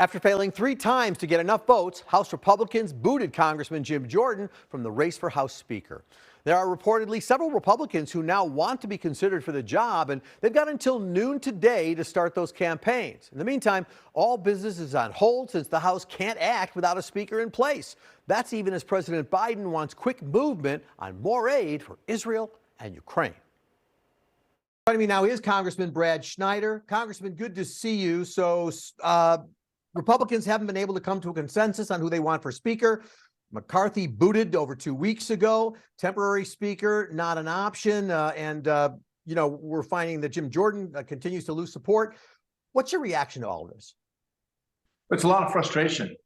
After failing 3 times to get enough votes, House Republicans booted Congressman Jim Jordan from the race for House Speaker. There are reportedly several Republicans who now want to be considered for the job, and they've got until noon today to start those campaigns. In the meantime, all business is on hold since the House can't act without a speaker in place. That's even as President Biden wants quick movement on more aid for Israel and Ukraine. Joining me now is Congressman Brad Schneider. Congressman, good to see you. So Republicans haven't been able to come to a consensus on who they want for Speaker. McCarthy booted over 2 weeks ago. Temporary Speaker, not an option. We're finding that Jim Jordan continues to lose support. What's your reaction to all of this? It's a lot of frustration.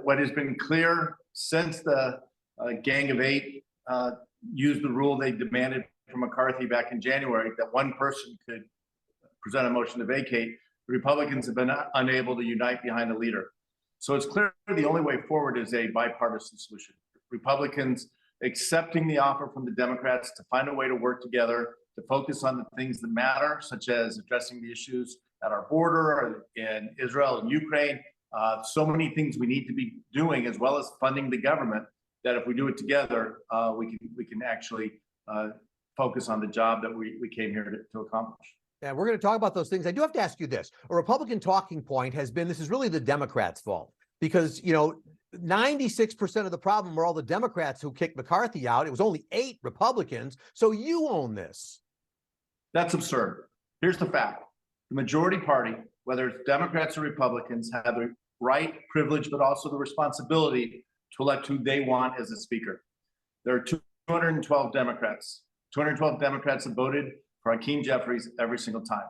What has been clear since the Gang of Eight used the rule they demanded from McCarthy back in January, that one person could present a motion to vacate, the Republicans have been unable to unite behind a leader. So it's clear the only way forward is a bipartisan solution. Republicans accepting the offer from the Democrats to find a way to work together, to focus on the things that matter, such as addressing the issues at our border in Israel and Ukraine. So many things we need to be doing, as well as funding the government, that if we do it together, we can actually focus on the job that we came here to accomplish. Yeah, we're going to talk about those things. I do have to ask you this. A Republican talking point has been, this is really the Democrats' fault because, 96% of the problem were all the Democrats who kicked McCarthy out. It was only 8 Republicans. So you own this. That's absurd. Here's the fact. The majority party, whether it's Democrats or Republicans, have the right, privilege, but also the responsibility to elect who they want as a speaker. There are 212 Democrats. 212 Democrats have voted for Hakeem Jeffries every single time.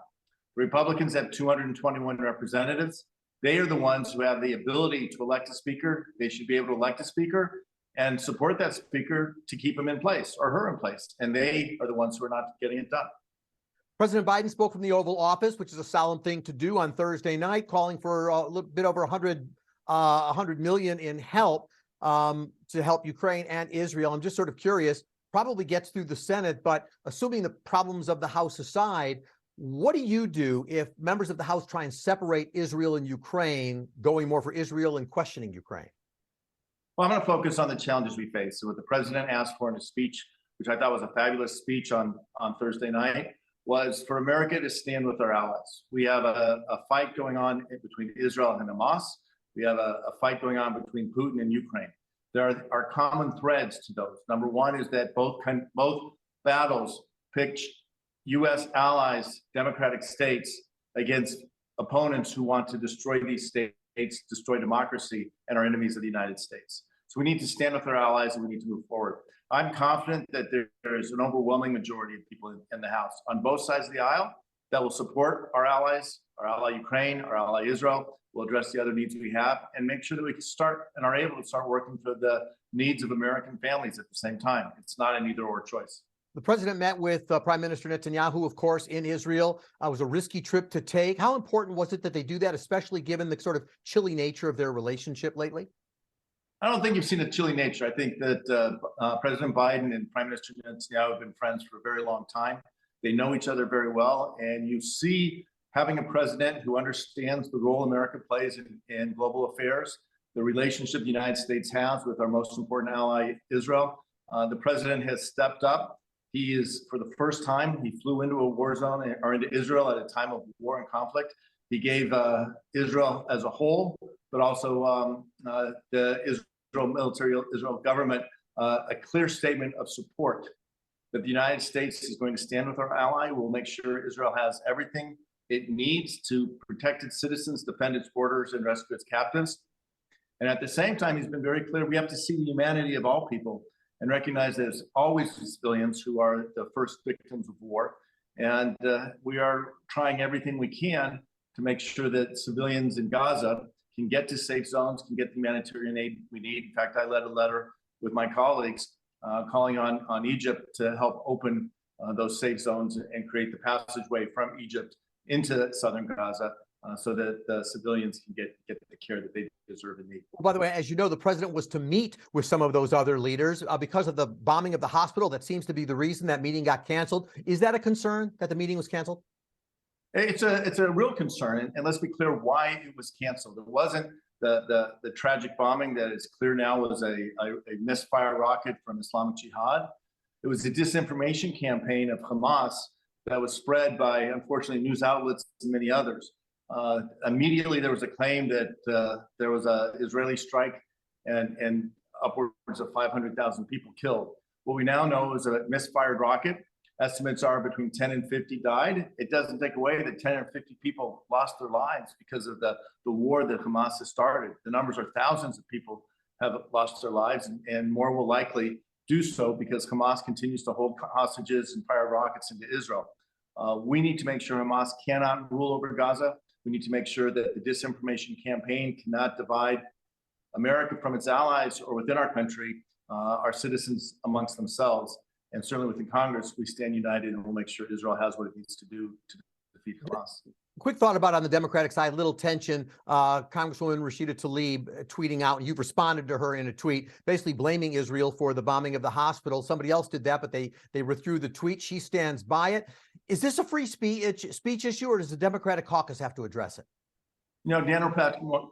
The Republicans have 221 representatives. They are the ones who have the ability to elect a speaker. They should be able to elect a speaker and support that speaker to keep him in place or her in place. And they are the ones who are not getting it done. President Biden spoke from the Oval Office, which is a solemn thing to do on Thursday night, calling for a little bit over 100 million in help to help Ukraine and Israel. I'm just sort of curious, probably gets through the Senate, but assuming the problems of the House aside, what do you do if members of the House try and separate Israel and Ukraine, going more for Israel and questioning Ukraine? Well, I'm going to focus on the challenges we face. So what the president asked for in his speech, which I thought was a fabulous speech on Thursday night, was for America to stand with our allies. We have a fight going on between Israel and Hamas. We have a fight going on between Putin and Ukraine. There are common threads to those. Number one is that both battles pitch U.S. allies, democratic states, against opponents who want to destroy these states, destroy democracy, and are enemies of the United States. So we need to stand with our allies and we need to move forward. I'm confident that there is an overwhelming majority of people in the House on both sides of the aisle that will support our allies, our ally Ukraine, our ally Israel. We'll address the other needs we have and make sure that we can start and are able to start working for the needs of American families at the same time. It's not an either-or choice. The president met with Prime Minister Netanyahu, of course, in Israel. It was a risky trip to take. How important was it that they do that, especially given the sort of chilly nature of their relationship lately? I don't think you've seen a chilly nature. I think that President Biden and Prime Minister Netanyahu have been friends for a very long time. They know each other very well, and you see having a president who understands the role America plays in global affairs, the relationship the United States has with our most important ally, Israel. The president has stepped up. He is, for the first time, he flew into a war zone or into Israel at a time of war and conflict. He gave Israel as a whole, but also the Israel military, Israel government, a clear statement of support that the United States is going to stand with our ally. We'll make sure Israel has everything it needs to protect its citizens, defend its borders, and rescue its captives. And at the same time, he's been very clear, we have to see the humanity of all people and recognize there's always civilians who are the first victims of war. And we are trying everything we can to make sure that civilians in Gaza can get to safe zones, can get the humanitarian aid we need. In fact, I led a letter with my colleagues calling on Egypt to help open those safe zones and create the passageway from Egypt into southern Gaza so that the civilians can get the care that they deserve and need. By the way, as you know, the president was to meet with some of those other leaders because of the bombing of the hospital. That seems to be the reason that meeting got canceled. Is that a concern that the meeting was canceled? It's a real concern, and let's be clear why it was canceled. It wasn't the tragic bombing that is clear now was a misfire rocket from Islamic Jihad. It was a disinformation campaign of Hamas that was spread by, unfortunately, news outlets and many others. Immediately, there was a claim that there was an Israeli strike and upwards of 500,000 people killed. What we now know is a misfired rocket. Estimates are between 10 and 50 died. It doesn't take away that 10 or 50 people lost their lives because of the war that Hamas has started. The numbers are thousands of people have lost their lives, and more will likely do so because Hamas continues to hold hostages and fire rockets into Israel. We need to make sure Hamas cannot rule over Gaza. We need to make sure that the disinformation campaign cannot divide America from its allies or within our country, our citizens amongst themselves. And certainly within Congress, we stand united and we'll make sure Israel has what it needs to do to defeat Hamas. Quick thought about on the Democratic side, little tension. Congresswoman Rashida Tlaib tweeting out, and you've responded to her in a tweet, basically blaming Israel for the bombing of the hospital. Somebody else did that, but they withdrew the tweet. She stands by it. Is this a free speech issue, or does the Democratic caucus have to address it? You know, Daniel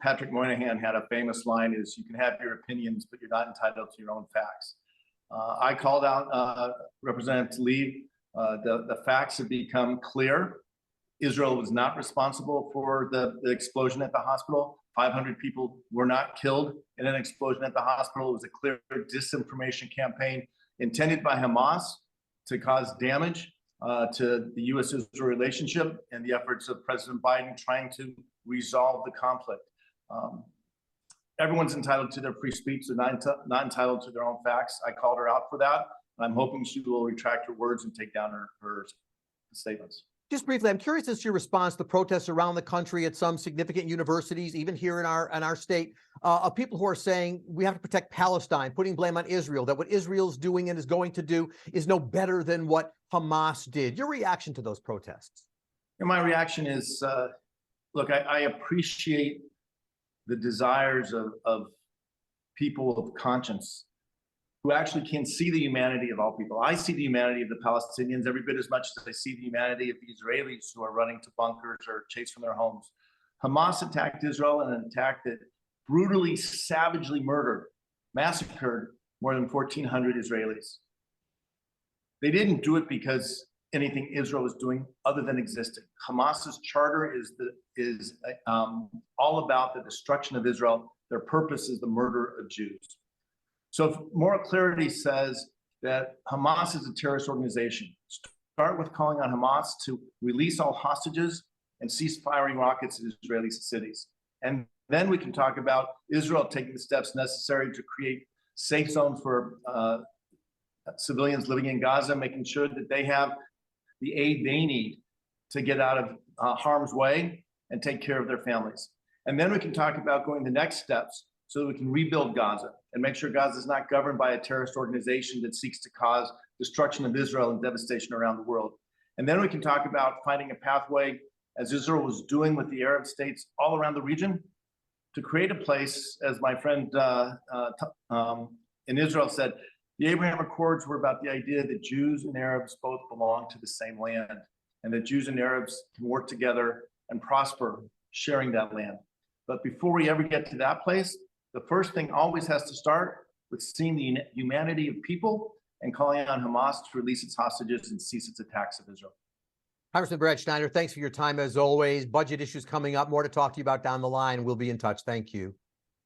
Patrick Moynihan had a famous line is, you can have your opinions, but you're not entitled to your own facts. I called out Representative Tlaib. The facts have become clear. Israel was not responsible for the explosion at the hospital. 500 people were not killed in an explosion at the hospital. It was a clear disinformation campaign intended by Hamas to cause damage to the U.S.-Israel relationship and the efforts of President Biden trying to resolve the conflict. Everyone's entitled to their free speech. They're not entitled to their own facts. I called her out for that. I'm hoping she will retract her words and take down her statements. Just briefly, I'm curious as to your response to protests around the country at some significant universities, even here in our state, of people who are saying we have to protect Palestine, putting blame on Israel, that what Israel's doing and is going to do is no better than what Hamas did. Your reaction to those protests? And my reaction is, look, I appreciate the desires of people of conscience who actually can see the humanity of all people. I see the humanity of the Palestinians every bit as much as I see the humanity of the Israelis who are running to bunkers or chased from their homes. Hamas attacked Israel in an attack that brutally, savagely massacred more than 1,400 Israelis. They didn't do it because anything Israel was doing other than existing. Hamas's charter is all about the destruction of Israel. Their purpose is the murder of Jews. So if moral clarity says that Hamas is a terrorist organization, start with calling on Hamas to release all hostages and cease firing rockets at Israeli cities. And then we can talk about Israel taking the steps necessary to create safe zones for civilians living in Gaza, making sure that they have the aid they need to get out of harm's way and take care of their families. And then we can talk about going the next steps so that we can rebuild Gaza and make sure Gaza is not governed by a terrorist organization that seeks to cause destruction of Israel and devastation around the world. And then we can talk about finding a pathway, as Israel was doing with the Arab states all around the region, to create a place, as my friend in Israel said, the Abraham Accords were about the idea that Jews and Arabs both belong to the same land, and that Jews and Arabs can work together and prosper sharing that land. But before we ever get to that place, the first thing always has to start with seeing the humanity of people and calling on Hamas to release its hostages and cease its attacks of Israel. Congressman Brad Schneider, thanks for your time as always. Budget issues coming up, more to talk to you about down the line. We'll be in touch. Thank you.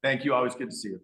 Thank you. Always good to see you.